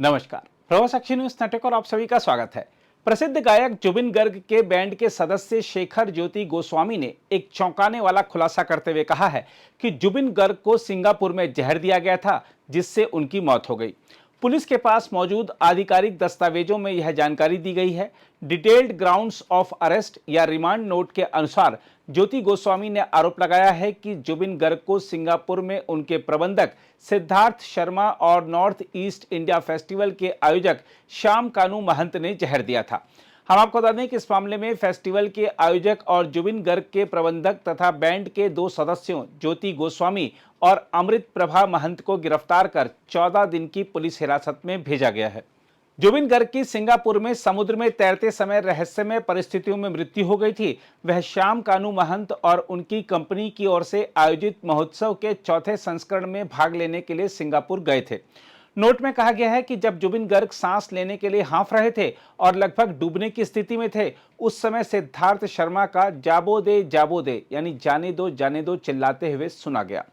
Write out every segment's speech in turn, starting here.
नमस्कार, प्रभा साक्षी news network और आप सभी का स्वागत है। प्रसिद्ध गायक जुबिन गर्ग के बैंड के सदस्य शेखर ज्योति गोस्वामी ने एक चौंकाने वाला खुलासा करते हुए कहा है कि जुबिन गर्ग को सिंगापुर में जहर दिया गया था, जिससे उनकी मौत हो गई। पुलिस के पास मौजूद आधिकारिक दस्तावेजों में यह जानकारी दी गई है। डिटेल्ड ग्राउंड्स ऑफ अरेस्ट या रिमांड नोट के अनुसार ज्योति गोस्वामी ने आरोप लगाया है कि जुबिन गर्ग को सिंगापुर में उनके प्रबंधक सिद्धार्थ शर्मा और नॉर्थ ईस्ट इंडिया फेस्टिवल के आयोजक श्याम कानू महंत ने जहर दिया था। हम आपको बता दें कि इस मामले में फेस्टिवल के आयोजक और जुबिन गर्ग के प्रबंधक तथा बैंड के 2 सदस्यों ज्योति गोस्वामी और अमृत प्रभा महंत को गिरफ्तार कर 14 दिन की पुलिस हिरासत में भेजा गया है। जुबिन गर्ग की सिंगापुर में समुद्र में तैरते समय रहस्यमय परिस्थितियों में मृत्यु हो गई थी। वह श्याम कानू महंत और उनकी कंपनी की ओर से आयोजित महोत्सव के 4थे संस्करण में भाग लेने के लिए सिंगापुर गए थे। नोट में कहा गया है कि जब जुबिन गर्ग सांस लेने के लिए हाँफ रहे थे और लगभग डूबने की स्थिति में थे, उस समय सिद्धार्थ शर्मा का जाबो दे यानी जाने दो चिल्लाते हुए सुना गया।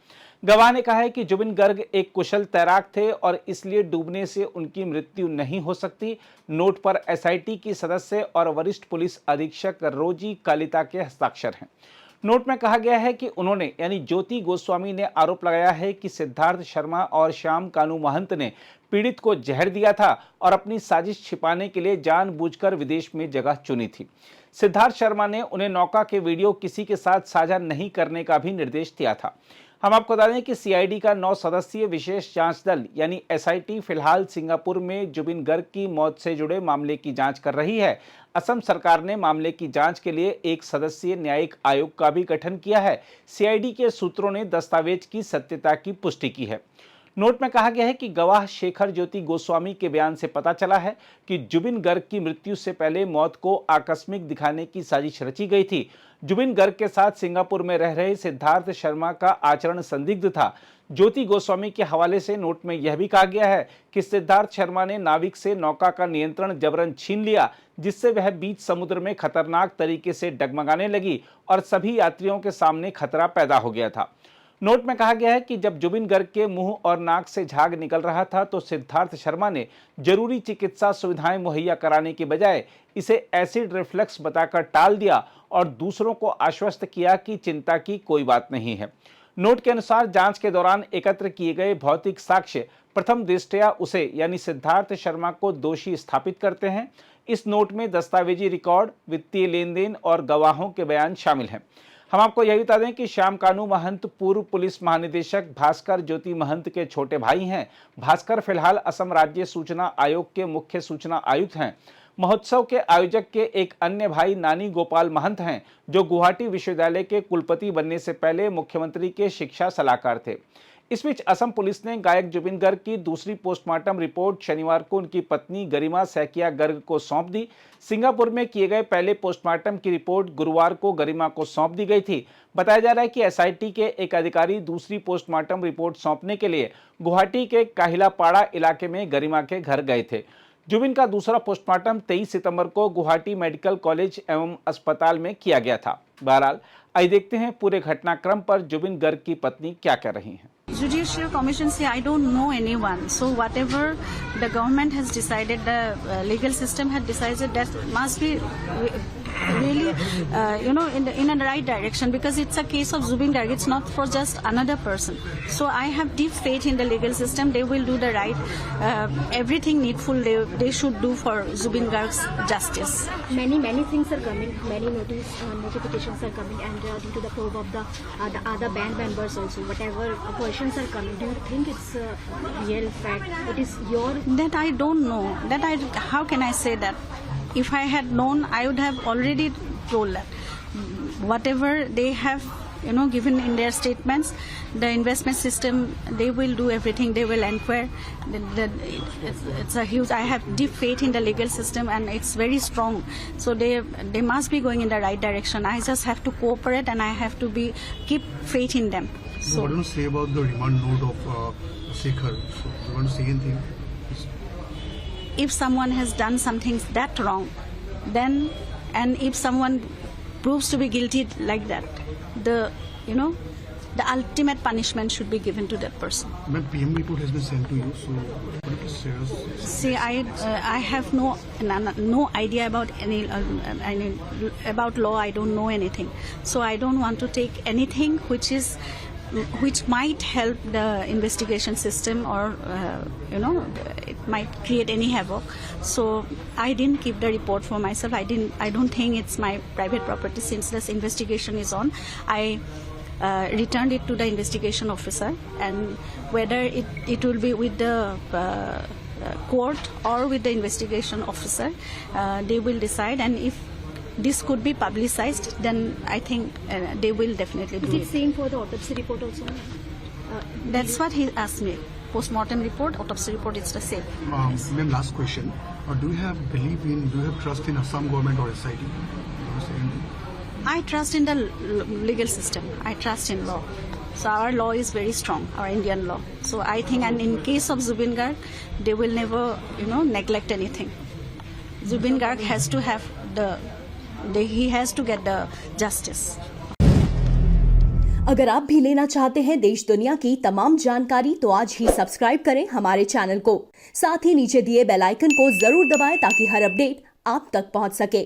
गवाह ने कहा है कि जुबिन गर्ग एक कुशल तैराक थे और इसलिए डूबने से उनकी मृत्यु नहीं हो सकती। नोट पर एसआईटी की सदस्य और वरिष्ठ पुलिस अधीक्षक रोजी कालिता के हस्ताक्षर हैं। नोट में कहा गया है कि उन्होंने यानी ज्योति गोस्वामी ने आरोप लगाया है कि सिद्धार्थ शर्मा और श्याम कानू महंत ने पीड़ित को जहर दिया था और अपनी साजिश छिपाने के लिए जानबूझकर विदेश में जगह चुनी थी। सिद्धार्थ शर्मा ने उन्हें नौका के वीडियो किसी के साथ साझा नहीं करने का भी निर्देश दिया था। हम आपको बता दें कि सीआईडी का 9 सदस्यीय विशेष जांच दल यानी एसआईटी फिलहाल सिंगापुर में जुबिन गर्ग की मौत से जुड़े मामले की जांच कर रही है। असम सरकार ने मामले की जांच के लिए 1 सदस्यीय न्यायिक आयोग का भी गठन किया है। सीआईडी के सूत्रों ने दस्तावेज की सत्यता की पुष्टि की है। नोट में कहा गया है कि गवाह शेखर ज्योति गोस्वामी के बयान से पता चला है कि जुबिन गर्ग की मृत्यु से पहले मौत को आकस्मिक दिखाने की साजिश रची गई थी। जुबिन गर्ग के साथ सिंगापुर में रह रहे सिद्धार्थ शर्मा का आचरण संदिग्ध था। ज्योति गोस्वामी के हवाले से नोट में यह भी कहा गया है कि सिद्धार्थ शर्मा ने नाविक से नौका का नियंत्रण जबरन छीन लिया, जिससे वह बीच समुद्र में खतरनाक तरीके से डगमगाने लगी और सभी यात्रियों के सामने खतरा पैदा हो गया था। नोट में कहा गया है कि जब जुबिन गर्ग के मुंह और नाक से झाग निकल रहा था तो सिद्धार्थ शर्मा ने जरूरी चिकित्सा सुविधाएं मुहैया कराने की बजाय इसे एसिड रिफ्लक्स बताकर टाल दिया और दूसरों को आश्वस्त किया कि चिंता की कोई बात नहीं है। नोट के अनुसार जांच के दौरान एकत्र किए गए भौतिक साक्ष्य प्रथम दृष्टया उसे यानी सिद्धार्थ शर्मा को दोषी स्थापित करते हैं। इस नोट में दस्तावेजी रिकॉर्ड, वित्तीय लेन देन और गवाहों के बयान शामिल हैं। हम आपको यह बता दें कि श्याम कानू महंत पूर्व पुलिस महानिदेशक भास्कर ज्योति महंत के छोटे भाई हैं। भास्कर फिलहाल असम राज्य सूचना आयोग के मुख्य सूचना आयुक्त हैं। महोत्सव के आयोजक के एक अन्य भाई नानी गोपाल महंत हैं, जो गुवाहाटी विश्वविद्यालय के कुलपति बनने से पहले मुख्यमंत्री के शिक्षा सलाहकार थे। इस बीच असम पुलिस ने गायक जुबिन गर्ग की दूसरी पोस्टमार्टम रिपोर्ट शनिवार को उनकी पत्नी गरिमा सैकिया गर्ग को सौंप दी। सिंगापुर में किए गए पहले पोस्टमार्टम की रिपोर्ट गुरुवार को गरिमा को सौंप दी गई थी। बताया जा रहा है कि एसआईटी के एक अधिकारी दूसरी पोस्टमार्टम रिपोर्ट सौंपने के लिए गुवाहाटी के काहिलापाड़ा इलाके में गरिमा के घर गए थे। जुबिन का दूसरा पोस्टमार्टम 23 सितंबर को गुवाहाटी मेडिकल कॉलेज एवं अस्पताल में किया गया था। बहरहाल आइए देखते हैं पूरे घटनाक्रम पर जुबिन गर्ग की पत्नी क्या कह रही हैं। Judicial Commission say I don't know anyone. So whatever the government has decided, the legal system had decided, that must be really, in a right direction, because it's a case of Zubin Garg. It's not for just another person. So I have deep faith in the legal system. They will do the right, everything needful they should do for Zubin Garg's justice. Many things are coming. Many notifications are coming, and due to the probe of the other band members also, whatever questions are coming, do you think it's real fact? It is your... That I don't know. How can I say that? If I had known, I would have already told that. Whatever they have, given in their statements, the investment system, they will do everything. They will inquire. It's a huge. I have deep faith in the legal system, and it's very strong. So they must be going in the right direction. I just have to cooperate, and I have to keep faith in them. So what do you say about the remand note of Shekhar? So you want to say anything? If someone has done something that wrong, then, and if someone proves to be guilty like that, the ultimate punishment should be given to that person. Ma'am, PM report has been sent to you, so could you please share us? See, I have no idea about any about law. I don't know anything, so I don't want to take anything which might help the investigation system, or it might create any havoc. So I didn't keep the report for myself. I don't think it's my private property. Since this investigation is on, I returned it to the investigation officer, and whether it will be with the court or with the investigation officer, they will decide. And if this could be publicized, then I think they will definitely Is do it it. same for the autopsy report also? That's what he asked me. Post-mortem report, autopsy report, it's the same. Ma'am, last question. Do you have trust in Assam government or SIT? I trust in the legal system. I trust in law. So our law is very strong, our Indian law. So I think, and in case of Zubin Garg, they will never, neglect anything. Zubin Garg has to have he has to get the justice. अगर आप भी लेना चाहते हैं देश दुनिया की तमाम जानकारी तो आज ही सब्सक्राइब करें हमारे चैनल को। साथ ही नीचे दिए बेल आइकन को जरूर दबाएं ताकि हर अपडेट आप तक पहुंच सके।